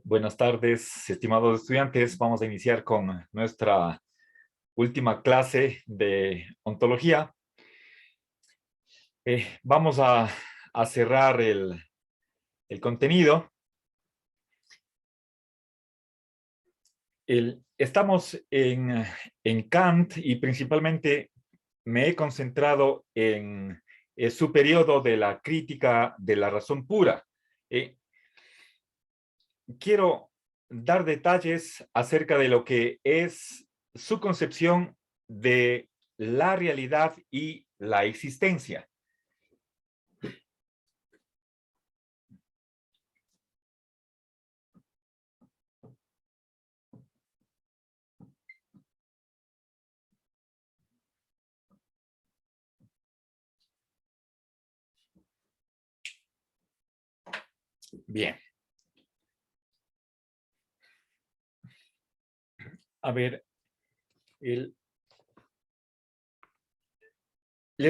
Buenas tardes, estimados estudiantes. Vamos a iniciar con nuestra última clase de ontología. Vamos a cerrar el contenido. Estamos en Kant y principalmente me he concentrado en su periodo de la crítica de la razón pura. Quiero dar detalles acerca de lo que es su concepción de la realidad y la existencia. Bien. A ver, les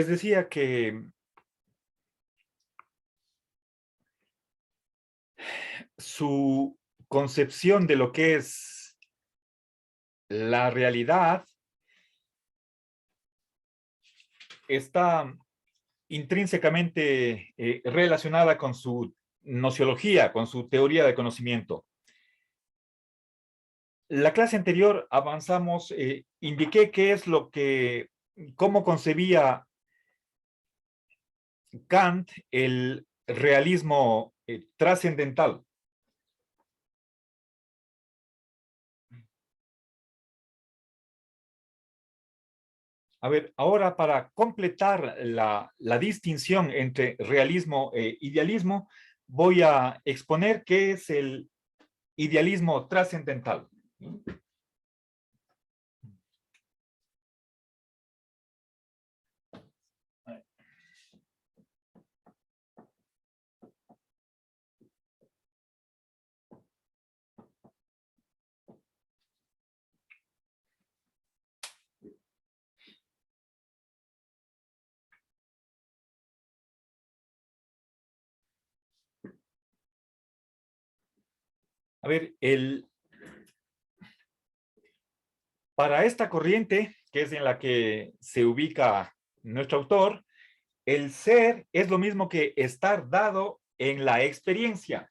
decía que su concepción de lo que es la realidad está intrínsecamente relacionada con su nociología, con su teoría de conocimiento. La clase anterior avanzamos, indiqué qué es cómo concebía Kant el realismo trascendental. A ver, ahora para completar la distinción entre realismo e idealismo, voy a exponer qué es el idealismo trascendental. A ver, para esta corriente, que es en la que se ubica nuestro autor, el ser es lo mismo que estar dado en la experiencia.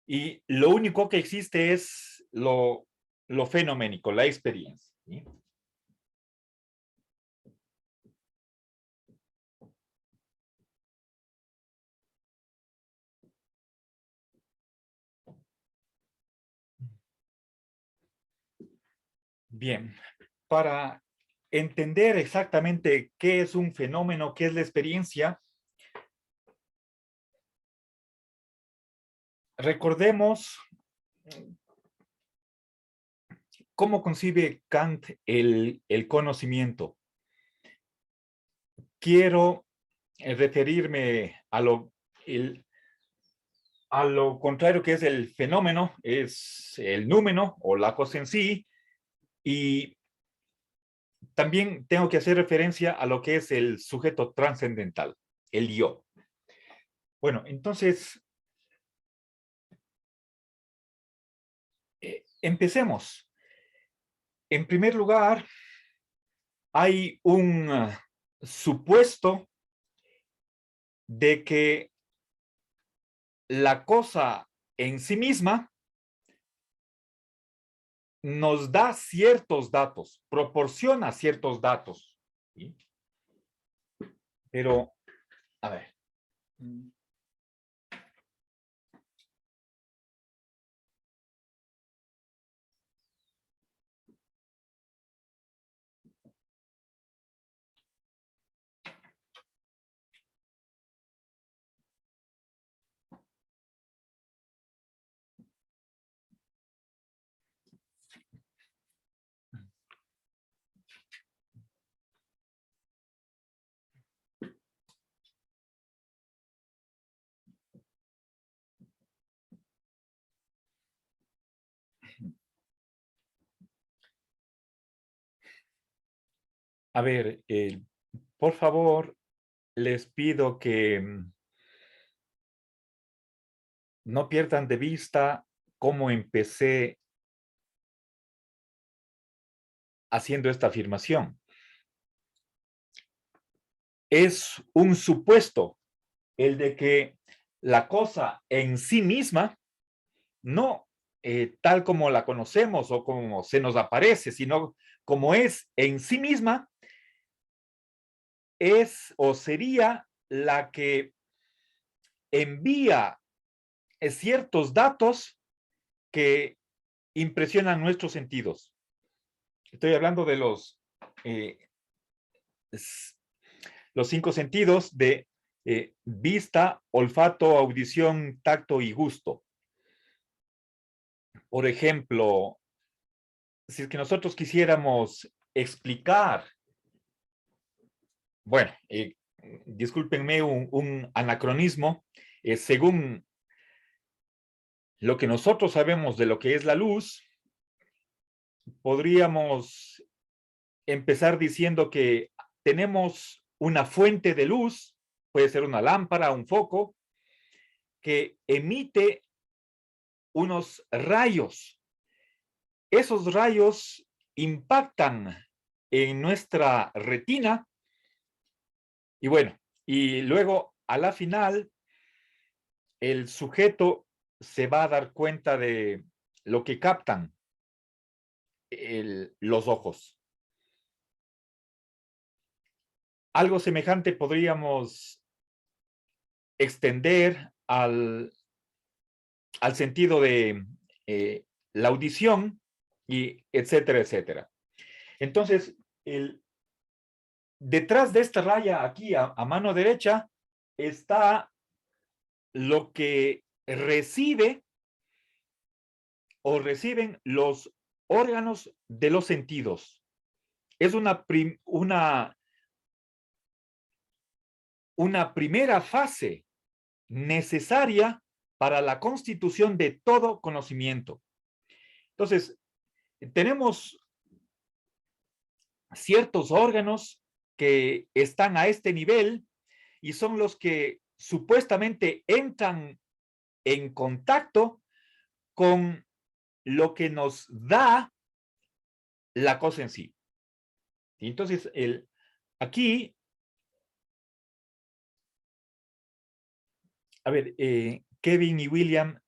Y lo único que existe es lo fenoménico, la experiencia. ¿Sí? Bien, para entender exactamente qué es un fenómeno, qué es la experiencia, recordemos cómo concibe Kant el conocimiento. Quiero referirme a lo contrario que es el fenómeno, es el númeno o la cosa en sí, y también tengo que hacer referencia a lo que es el sujeto trascendental, el yo. Bueno, entonces, empecemos. En primer lugar, hay un supuesto de que la cosa en sí misma nos da ciertos datos, proporciona ciertos datos. ¿Sí? Pero, a ver. A ver, por favor, les pido que no pierdan de vista cómo empecé haciendo esta afirmación. Es un supuesto el de que la cosa en sí misma, no tal como la conocemos o como se nos aparece, sino como es en sí misma, es o sería la que envía ciertos datos que impresionan nuestros sentidos. Estoy hablando de eh, los 5 sentidos de vista, olfato, audición, tacto y gusto. Por ejemplo, si es que nosotros quisiéramos explicar, bueno, discúlpenme un anacronismo, según lo que nosotros sabemos de lo que es la luz, podríamos empezar diciendo que tenemos una fuente de luz, puede ser una lámpara, un foco, que emite unos rayos. Esos rayos impactan en nuestra retina y bueno, y luego a la final el sujeto se va a dar cuenta de lo que captan los ojos. Algo semejante podríamos extender al sentido de la audición y etcétera, etcétera. Entonces, detrás de esta raya aquí a mano derecha está lo que recibe o reciben los órganos de los sentidos. Es una primera fase necesaria para la constitución de todo conocimiento. Entonces, tenemos ciertos órganos que están a este nivel y son los que supuestamente entran en contacto con lo que nos da la cosa en sí. Y entonces, aquí, a ver, Kevin y William,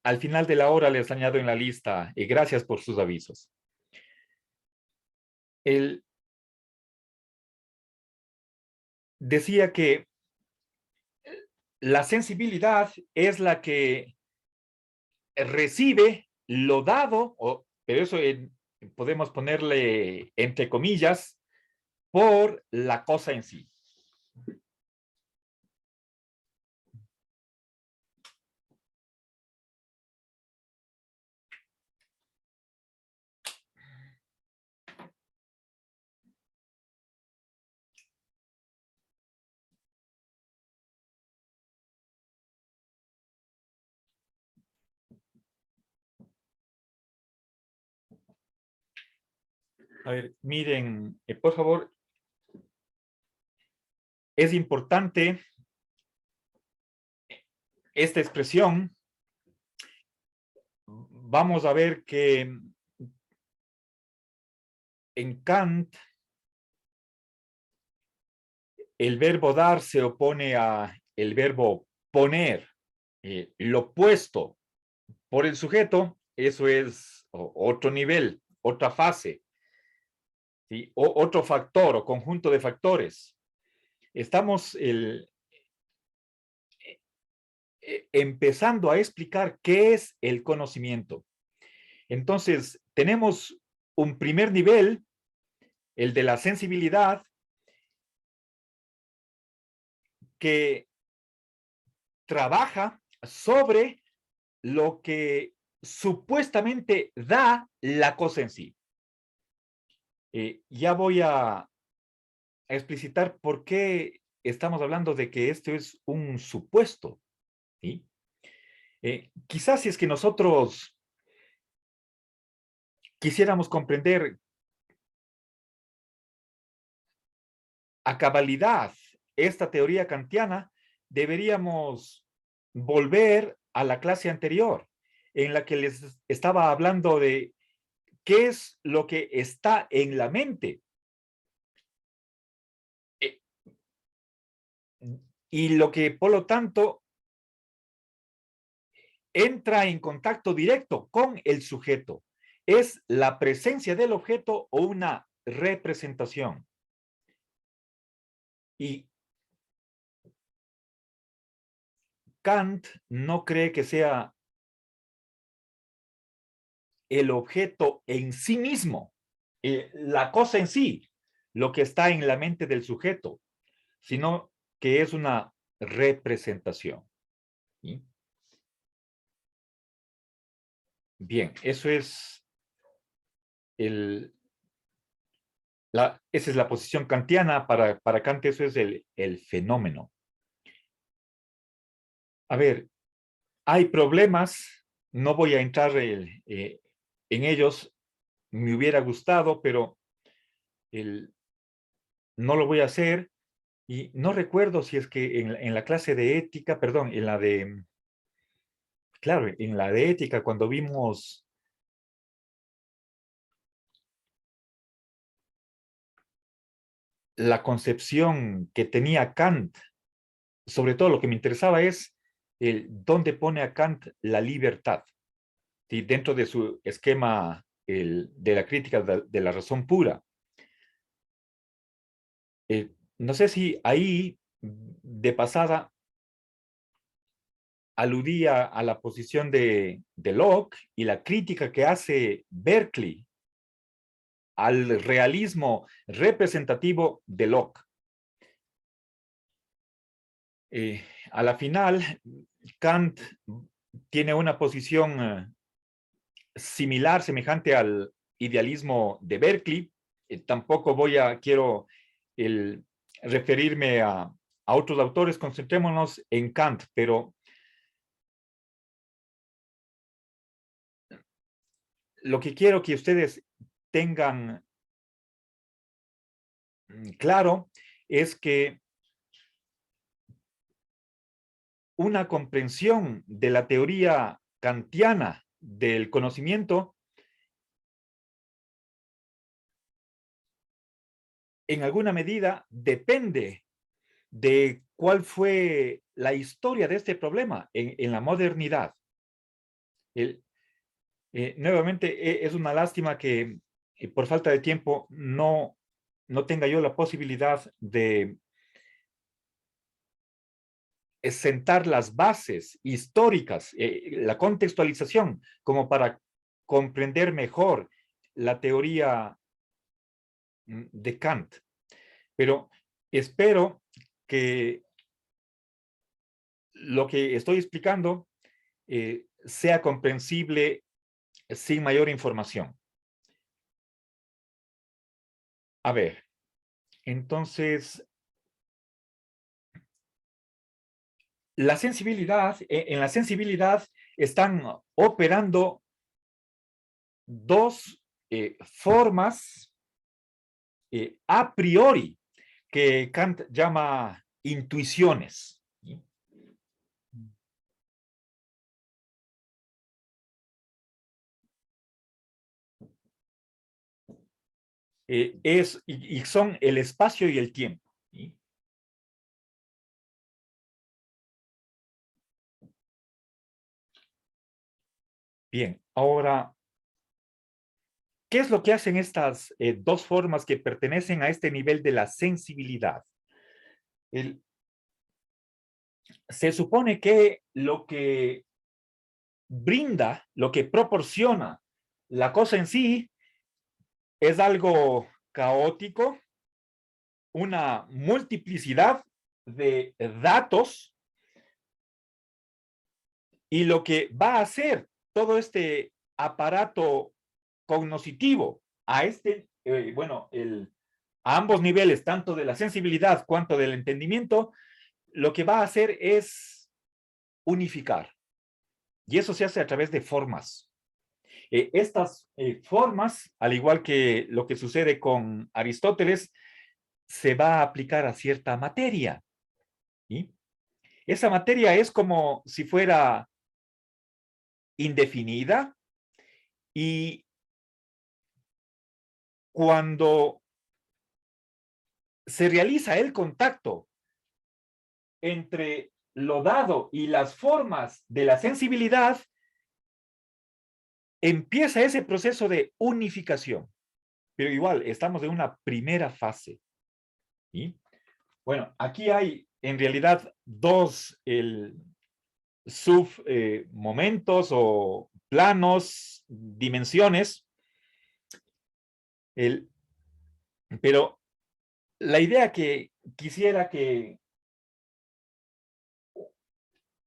al final de la hora les añado en la lista, y gracias por sus avisos. Decía que la sensibilidad es la que recibe lo dado, pero eso podemos ponerle entre comillas, por la cosa en sí. A ver, miren, por favor, es importante esta expresión. Vamos a ver que en Kant el verbo dar se opone a el verbo poner, lo puesto por el sujeto, eso es otro nivel, otra fase, ¿sí? Otro factor o conjunto de factores. Estamos empezando a explicar qué es el conocimiento. Entonces, tenemos un primer nivel, el de la sensibilidad, que trabaja sobre lo que supuestamente da la cosa en sí. Ya voy a explicitar por qué estamos hablando de que esto es un supuesto, ¿sí? Quizás si es que nosotros quisiéramos comprender a cabalidad esta teoría kantiana, deberíamos volver a la clase anterior, en la que les estaba hablando de qué es lo que está en la mente. Y lo que, por lo tanto, entra en contacto directo con el sujeto. ¿Es la presencia del objeto o una representación? Y Kant no cree que sea el objeto en sí mismo, la cosa en sí, lo que está en la mente del sujeto, sino que es una representación. ¿Sí? Bien, eso es esa es la posición kantiana. Para Kant eso es el fenómeno. A ver, hay problemas, no voy a entrar en ellos, me hubiera gustado, pero no lo voy a hacer. Y no recuerdo si es que en la clase de ética, perdón, claro, en la de ética, cuando vimos la concepción que tenía Kant, sobre todo lo que me interesaba es dónde pone a Kant la libertad, ¿sí? Dentro de su esquema de la crítica de la razón pura. No sé si ahí, de pasada, aludía a la posición de Locke y la crítica que hace Berkeley al realismo representativo de Locke. A la final, Kant tiene una posición similar, semejante al idealismo de Berkeley. Tampoco quiero referirme a otros autores, concentrémonos en Kant, pero lo que quiero que ustedes tengan claro es que una comprensión de la teoría kantiana del conocimiento en alguna medida depende de cuál fue la historia de este problema en la modernidad. Nuevamente, es una lástima que por falta de tiempo no tenga yo la posibilidad de sentar las bases históricas, la contextualización, como para comprender mejor la teoría de Kant. Pero espero que lo que estoy explicando sea comprensible sin mayor información. A ver, entonces, la sensibilidad, en la sensibilidad están operando dos formas a priori que Kant llama intuiciones. Y son el espacio y el tiempo. ¿Sí? Bien, ahora, ¿qué es lo que hacen estas dos formas que pertenecen a este nivel de la sensibilidad? Se supone que lo que brinda, lo que proporciona la cosa en sí es algo caótico, una multiplicidad de datos, y lo que va a hacer todo este aparato cognoscitivo a a ambos niveles, tanto de la sensibilidad cuanto del entendimiento, lo que va a hacer es unificar. Y eso se hace a través de formas. Estas formas, al igual que lo que sucede con Aristóteles, se va a aplicar a cierta materia. ¿Sí? Esa materia es como si fuera indefinida y cuando se realiza el contacto entre lo dado y las formas de la sensibilidad, empieza ese proceso de unificación. Pero igual, estamos en una primera fase. ¿Sí? Bueno, aquí hay en realidad dos submomentos o planos, dimensiones, pero la idea que quisiera que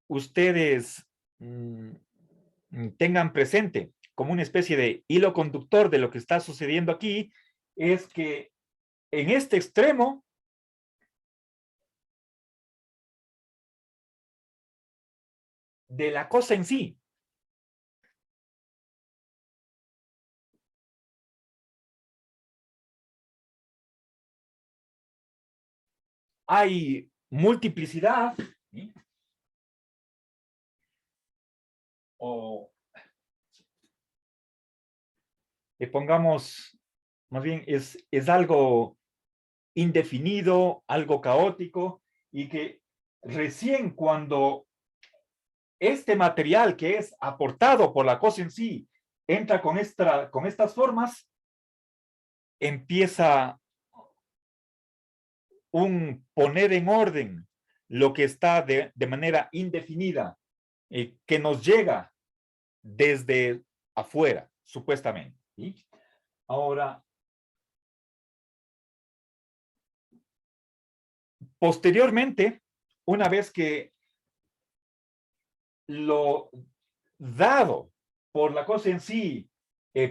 ustedes tengan presente como una especie de hilo conductor de lo que está sucediendo aquí es que en este extremo de la cosa en sí hay multiplicidad, ¿sí? O pongamos, más bien, es algo indefinido, algo caótico, y que recién cuando este material que es aportado por la cosa en sí entra con estas formas, empieza un poner en orden lo que está de manera indefinida, que nos llega desde afuera, supuestamente. ¿Sí? Ahora, posteriormente, una vez que lo dado por la cosa en sí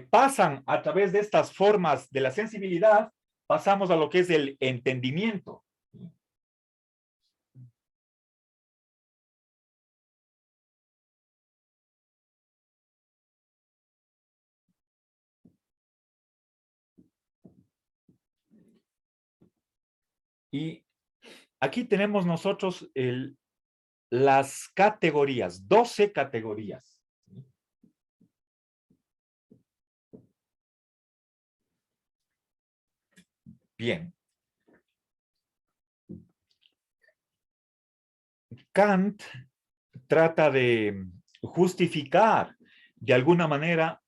pasan a través de estas formas de la sensibilidad, pasamos a lo que es el entendimiento. Y aquí tenemos nosotros las categorías, 12 categorías. Bien. Kant trata de justificar de alguna manera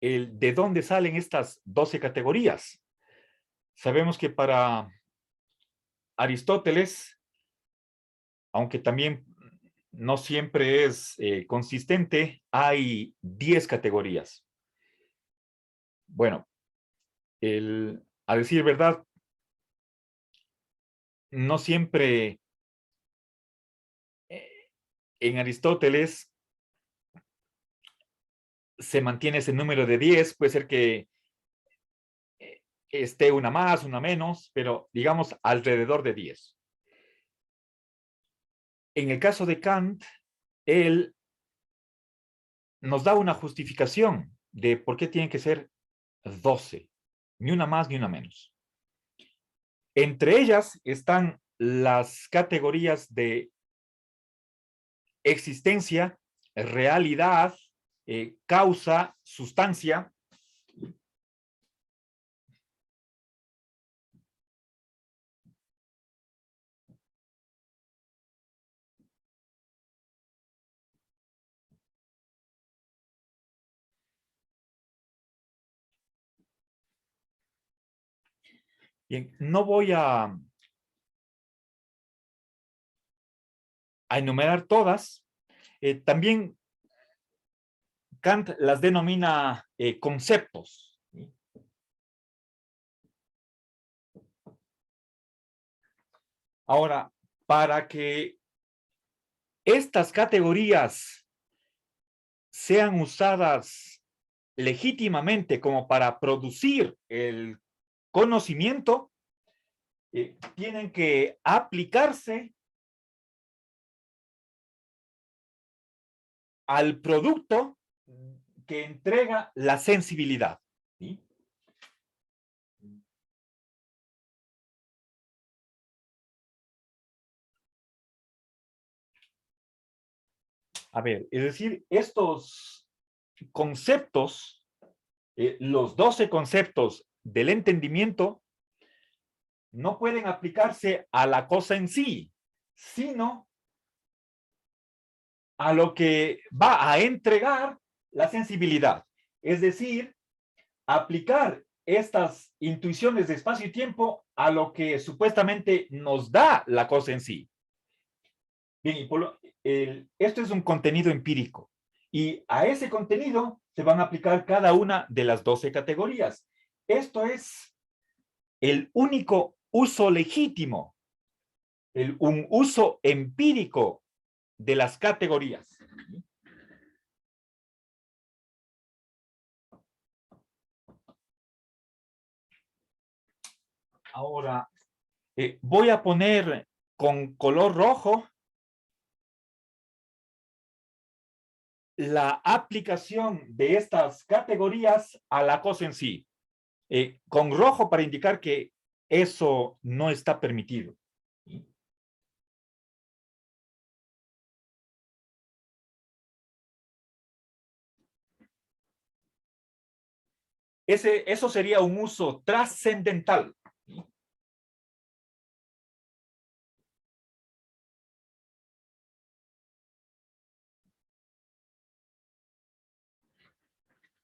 de dónde salen estas 12 categorías. Sabemos que para Aristóteles, aunque también no siempre es consistente, hay 10 categorías. Bueno, a decir verdad, no siempre en Aristóteles se mantiene ese número de 10, puede ser que esté una más, una menos, pero digamos alrededor de 10. En el caso de Kant, él nos da una justificación de por qué tienen que ser 12, ni una más ni una menos. Entre ellas están las categorías de existencia, realidad, causa, sustancia. Bien, no voy a enumerar todas. También Kant las denomina conceptos. Ahora, para que estas categorías sean usadas legítimamente como para producir el conocimiento, tienen que aplicarse al producto que entrega la sensibilidad. ¿Sí? A ver, es decir, estos conceptos, los 12 conceptos del entendimiento, no pueden aplicarse a la cosa en sí, sino a lo que va a entregar la sensibilidad. Es decir, aplicar estas intuiciones de espacio y tiempo a lo que supuestamente nos da la cosa en sí. Bien, esto es un contenido empírico y a ese contenido se van a aplicar cada una de las 12 categorías. Esto es el único uso legítimo, un uso empírico de las categorías. Ahora, voy a poner con color rojo la aplicación de estas categorías a la cosa en sí. Con rojo para indicar que eso no está permitido. Eso sería un uso trascendental.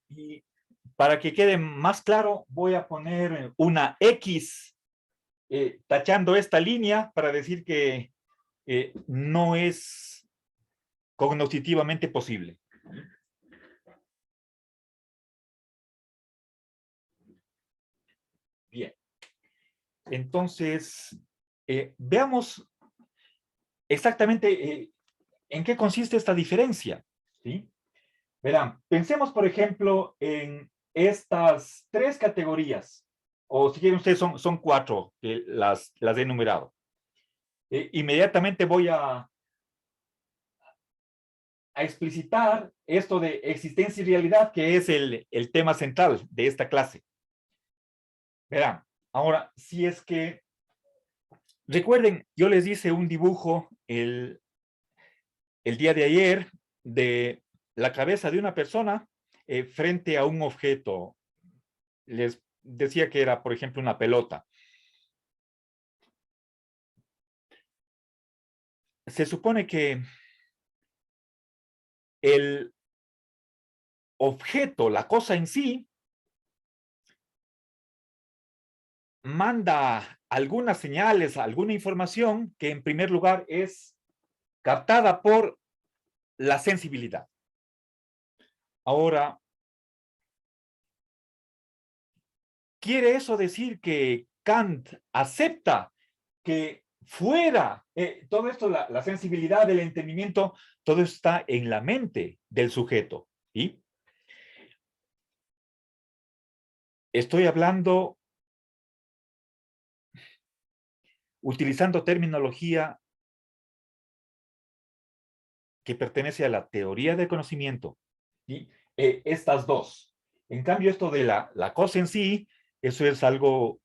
Y para que quede más claro, voy a poner una X tachando esta línea para decir que no es cognitivamente posible. Bien. Entonces, veamos exactamente en qué consiste esta diferencia. ¿Sí? Verán, pensemos, por ejemplo, en estas 3 categorías, o si quieren ustedes, son 4 que las he enumerado. Inmediatamente voy a explicitar esto de existencia y realidad, que es el tema central de esta clase. Verán, ahora, si es que, recuerden, yo les hice un dibujo el día de ayer de la cabeza de una persona frente a un objeto. Les decía que era, por ejemplo, una pelota. Se supone que el objeto, la cosa en sí, manda algunas señales, alguna información que en primer lugar es captada por la sensibilidad. Ahora, ¿quiere eso decir que Kant acepta que fuera todo esto, la sensibilidad del entendimiento, todo está en la mente del sujeto? ¿Sí? Estoy hablando utilizando terminología que pertenece a la teoría del conocimiento. ¿Sí? Estas dos. En cambio, esto de la cosa en sí, eso es algo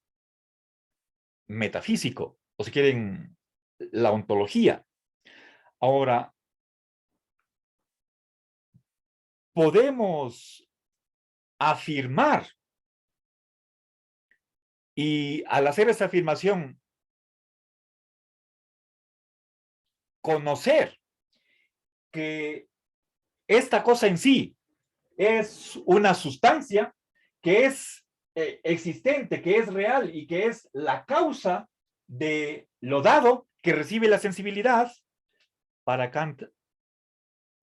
metafísico, o si quieren, la ontología. Ahora, podemos afirmar, y al hacer esa afirmación, conocer que esta cosa en sí es una sustancia que es existente, que es real y que es la causa de lo dado que recibe la sensibilidad. Para Kant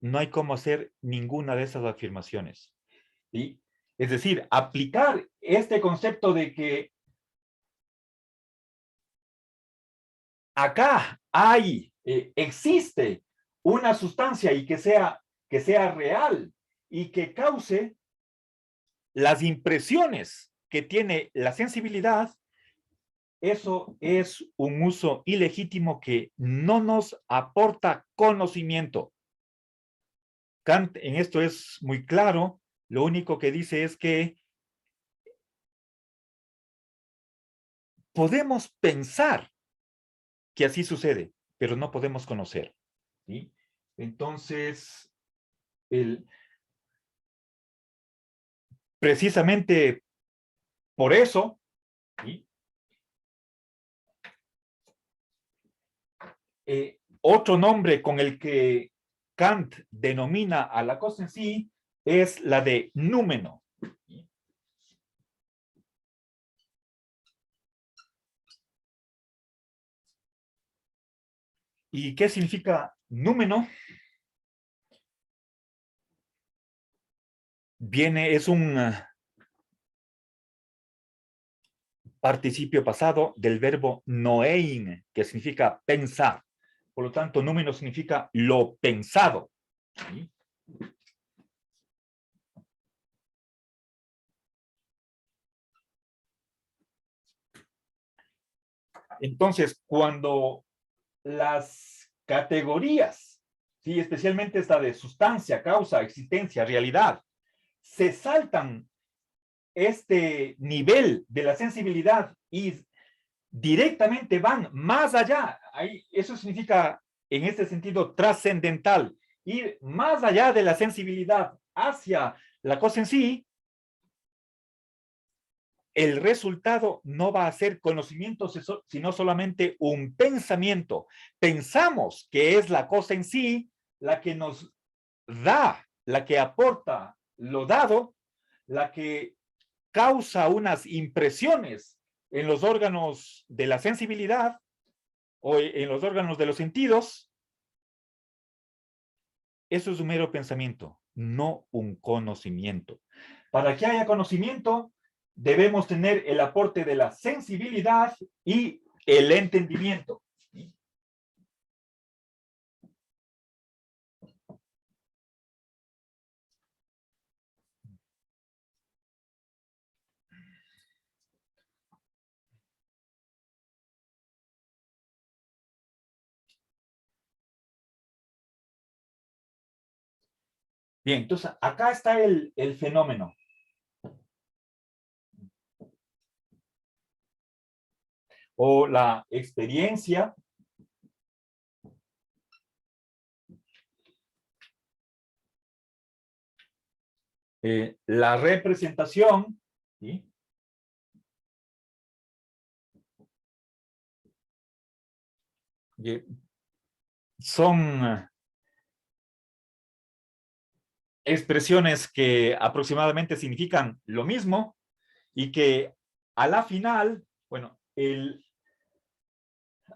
no hay cómo hacer ninguna de esas afirmaciones. ¿Sí? Es decir, aplicar este concepto de que acá existe una sustancia y que sea real y que cause las impresiones que tiene la sensibilidad, eso es un uso ilegítimo que no nos aporta conocimiento. Kant en esto es muy claro, lo único que dice es que podemos pensar que así sucede, pero no podemos conocer. ¿Sí? Entonces, precisamente por eso, ¿sí? Otro nombre con el que Kant denomina a la cosa en sí es la de númeno. ¿Y qué significa númeno? Es un participio pasado del verbo noein, que significa pensar. Por lo tanto, númeno significa lo pensado. ¿Sí? Entonces, cuando las categorías, ¿sí? Especialmente esta de sustancia, causa, existencia, realidad, se saltan este nivel de la sensibilidad y directamente van más allá. Eso significa, en este sentido, trascendental, ir más allá de la sensibilidad hacia la cosa en sí. El resultado no va a ser conocimiento, sino solamente un pensamiento. Pensamos que es la cosa en sí la que nos da, la que aporta lo dado, la que causa unas impresiones en los órganos de la sensibilidad o en los órganos de los sentidos. Eso es un mero pensamiento, no un conocimiento. Para que haya conocimiento, debemos tener el aporte de la sensibilidad y el entendimiento. Bien, entonces acá está el fenómeno. O la experiencia la representación, ¿sí? Son expresiones que aproximadamente significan lo mismo y que a la final, bueno,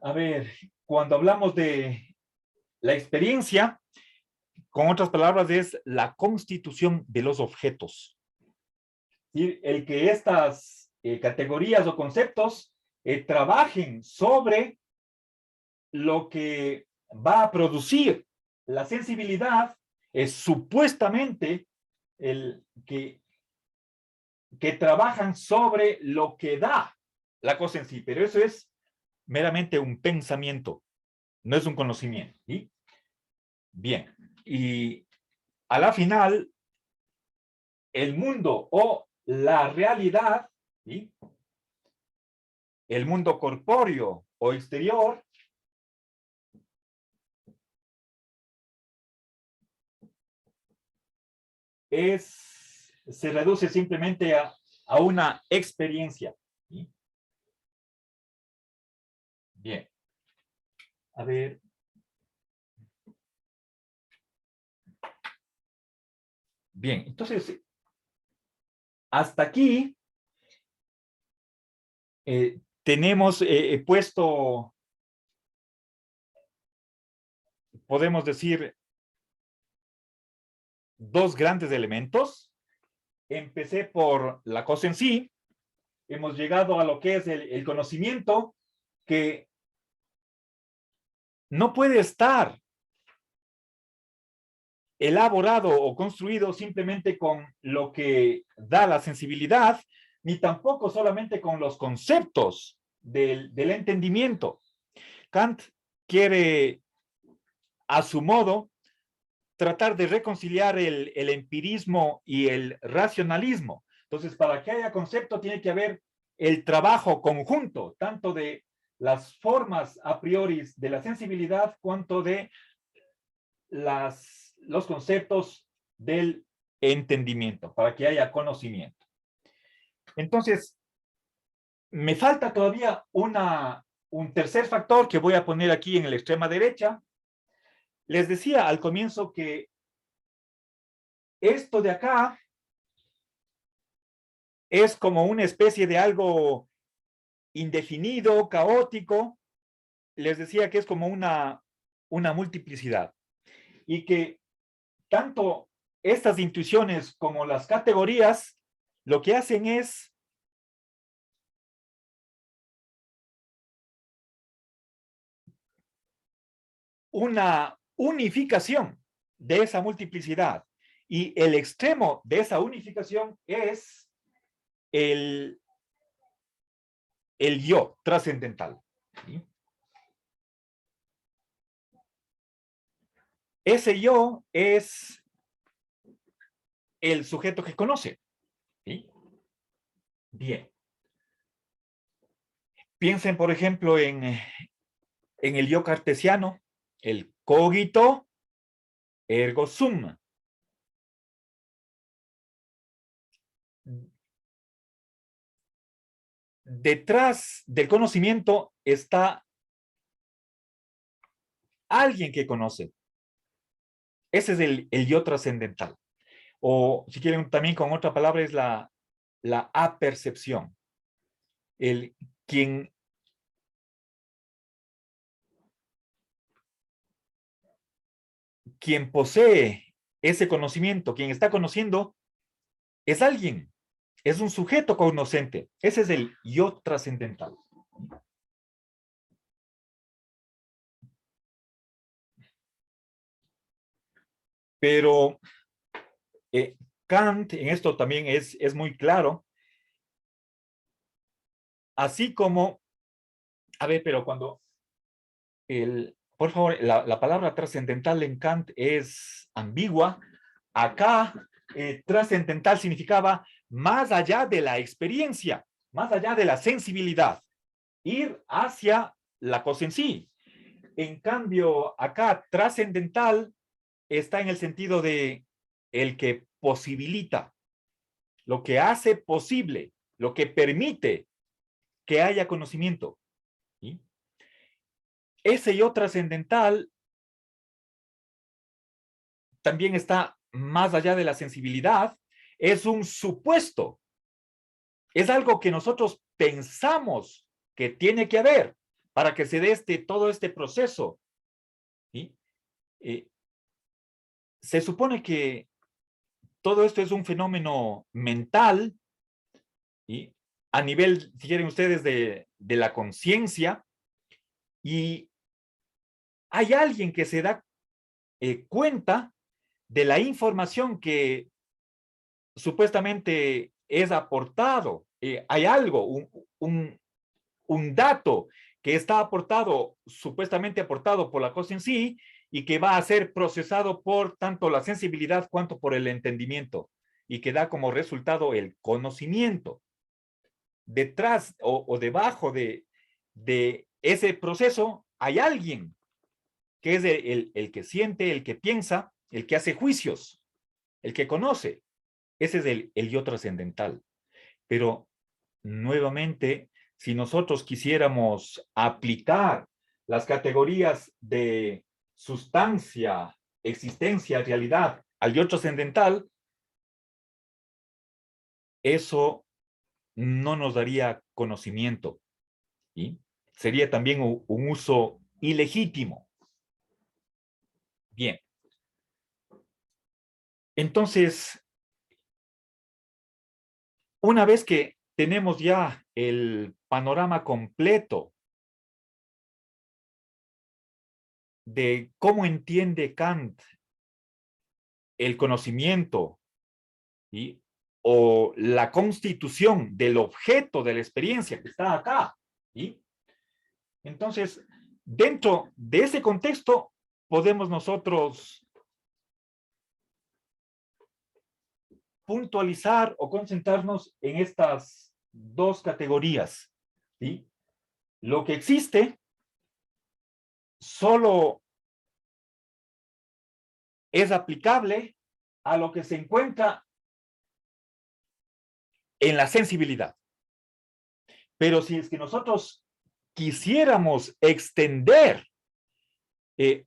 a ver, cuando hablamos de la experiencia, con otras palabras, es la constitución de los objetos. Y el que estas categorías o conceptos trabajen sobre lo que va a producir la sensibilidad es supuestamente el que trabajan sobre lo que da la cosa en sí, pero eso es meramente un pensamiento, no es un conocimiento. ¿Sí? Bien, y a la final, el mundo o la realidad, ¿sí? El mundo corpóreo o exterior, se reduce simplemente a una experiencia. ¿Sí? Bien. A ver. Bien, entonces, hasta aquí tenemos puesto, podemos decir, dos grandes elementos. Empecé por la cosa en sí, hemos llegado a lo que es el conocimiento, que no puede estar elaborado o construido simplemente con lo que da la sensibilidad, ni tampoco solamente con los conceptos del entendimiento. Kant quiere, a su modo, tratar de reconciliar el empirismo y el racionalismo. Entonces, para que haya concepto, tiene que haber el trabajo conjunto, tanto de las formas a priori de la sensibilidad, cuanto de los conceptos del entendimiento, para que haya conocimiento. Entonces, me falta todavía un tercer factor que voy a poner aquí en la extrema derecha. Les decía al comienzo que esto de acá es como una especie de algo indefinido, caótico. Les decía que es como una multiplicidad. Y que tanto estas intuiciones como las categorías lo que hacen es una unificación de esa multiplicidad. Y el extremo de esa unificación es el yo trascendental. ¿Sí? Ese yo es el sujeto que conoce. ¿Sí? Bien. Piensen, por ejemplo, en el yo cartesiano, el cogito ergo sum. Detrás del conocimiento está alguien que conoce. Ese es el yo trascendental. O si quieren también con otra palabra es la apercepción. El quien posee ese conocimiento, quien está conociendo, es alguien, es un sujeto cognoscente. Ese es el yo trascendental. Pero Kant en esto también es muy claro, así como, a ver, pero cuando por favor, la palabra trascendental en Kant es ambigua. Acá, trascendental significaba más allá de la experiencia, más allá de la sensibilidad, ir hacia la cosa en sí. En cambio, acá, trascendental está en el sentido de el que posibilita, lo que hace posible, lo que permite que haya conocimiento. ¿Sí? Ese yo trascendental también está más allá de la sensibilidad, es un supuesto, es algo que nosotros pensamos que tiene que haber para que se dé todo este proceso. ¿Sí? Se supone que todo esto es un fenómeno mental, ¿sí? A nivel, si quieren ustedes, de la conciencia, y hay alguien que se da cuenta de la información que supuestamente es aportado. Hay algo, un dato que está aportado, supuestamente aportado por la cosa en sí, y que va a ser procesado por tanto la sensibilidad cuanto por el entendimiento, y que da como resultado el conocimiento. Detrás o debajo de ese proceso hay alguien que es el que siente, el que piensa, el que hace juicios, el que conoce. Ese es el yo trascendental. Pero nuevamente, si nosotros quisiéramos aplicar las categorías de sustancia, existencia, realidad al yo trascendental, eso no nos daría conocimiento. ¿Sí? Sería también un uso ilegítimo. Bien. Entonces, una vez que tenemos ya el panorama completo de cómo entiende Kant el conocimiento, ¿sí? O la constitución del objeto de la experiencia que está acá, ¿sí? Entonces, dentro de ese contexto, podemos nosotros puntualizar o concentrarnos en estas dos categorías, ¿sí? Lo que existe solo es aplicable a lo que se encuentra en la sensibilidad. Pero si es que nosotros quisiéramos extender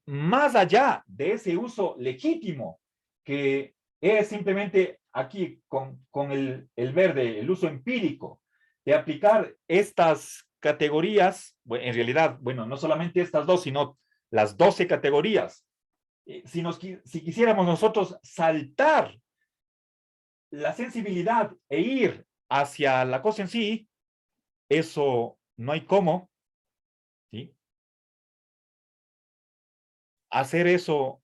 más allá de ese uso legítimo, que es simplemente aquí con el verde, el uso empírico, de aplicar estas categorías, bueno, en realidad, bueno, no solamente estas dos, sino las 12 categorías. Si quisiéramos nosotros saltar la sensibilidad e ir hacia la cosa en sí, eso no hay cómo, ¿sí? Hacer eso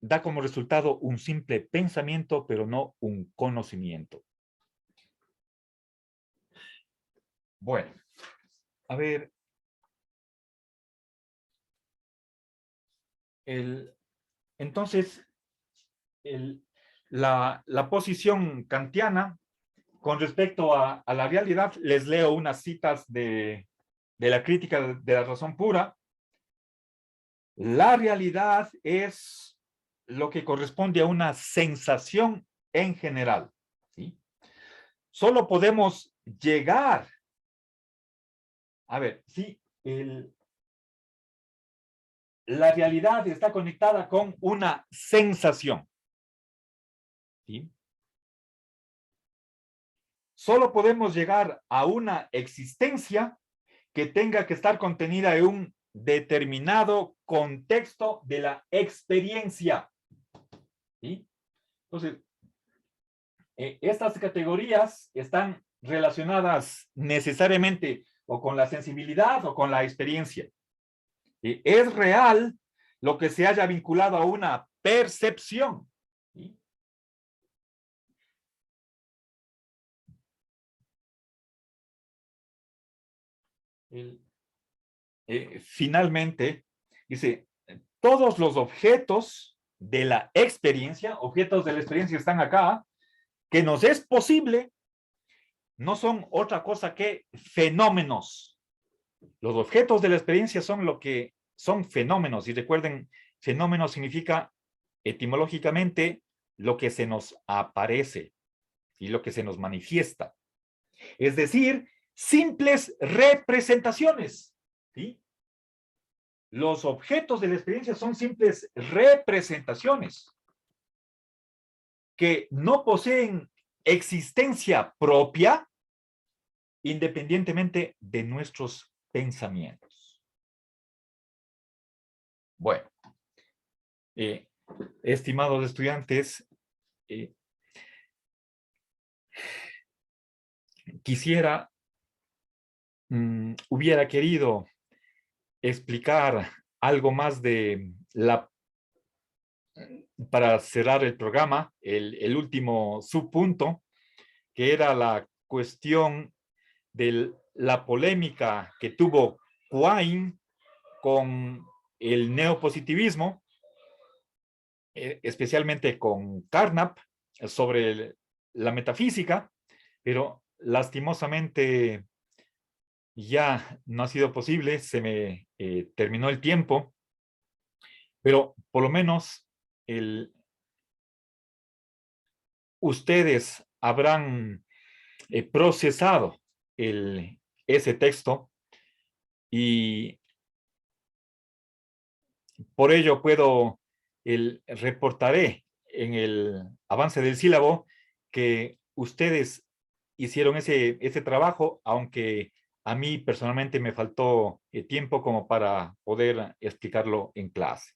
da como resultado un simple pensamiento, pero no un conocimiento. Bueno, a ver. Entonces, la posición kantiana con respecto a la realidad, les leo unas citas de la crítica de la razón pura. La realidad es lo que corresponde a una sensación en general, ¿sí? Solo podemos llegar, a ver, sí, la realidad está conectada con una sensación, ¿sí? Solo podemos llegar a una existencia que tenga que estar contenida en un determinado contexto de la experiencia, ¿sí? Entonces, estas categorías están relacionadas necesariamente o con la sensibilidad o con la experiencia. Es real lo que se haya vinculado a una percepción, ¿sí? Finalmente, dice, todos los objetos de la experiencia, objetos de la experiencia están acá, que nos es posible, no son otra cosa que fenómenos. Los objetos de la experiencia son lo que son fenómenos, y recuerden, fenómeno significa etimológicamente lo que se nos aparece y lo que se nos manifiesta. Es decir, simples representaciones, ¿sí? Los objetos de la experiencia son simples representaciones que no poseen existencia propia independientemente de nuestros pensamientos. Bueno, estimados estudiantes, hubiera querido explicar algo más de para cerrar el programa, el último subpunto, que era la cuestión de la polémica que tuvo Quine con el neopositivismo, especialmente con Carnap, sobre la metafísica, pero lastimosamente ya no ha sido posible, se me terminó el tiempo, pero por lo menos ustedes habrán procesado ese texto y por ello reportaré en el avance del sílabo que ustedes hicieron ese trabajo, aunque a mí personalmente me faltó tiempo como para poder explicarlo en clase.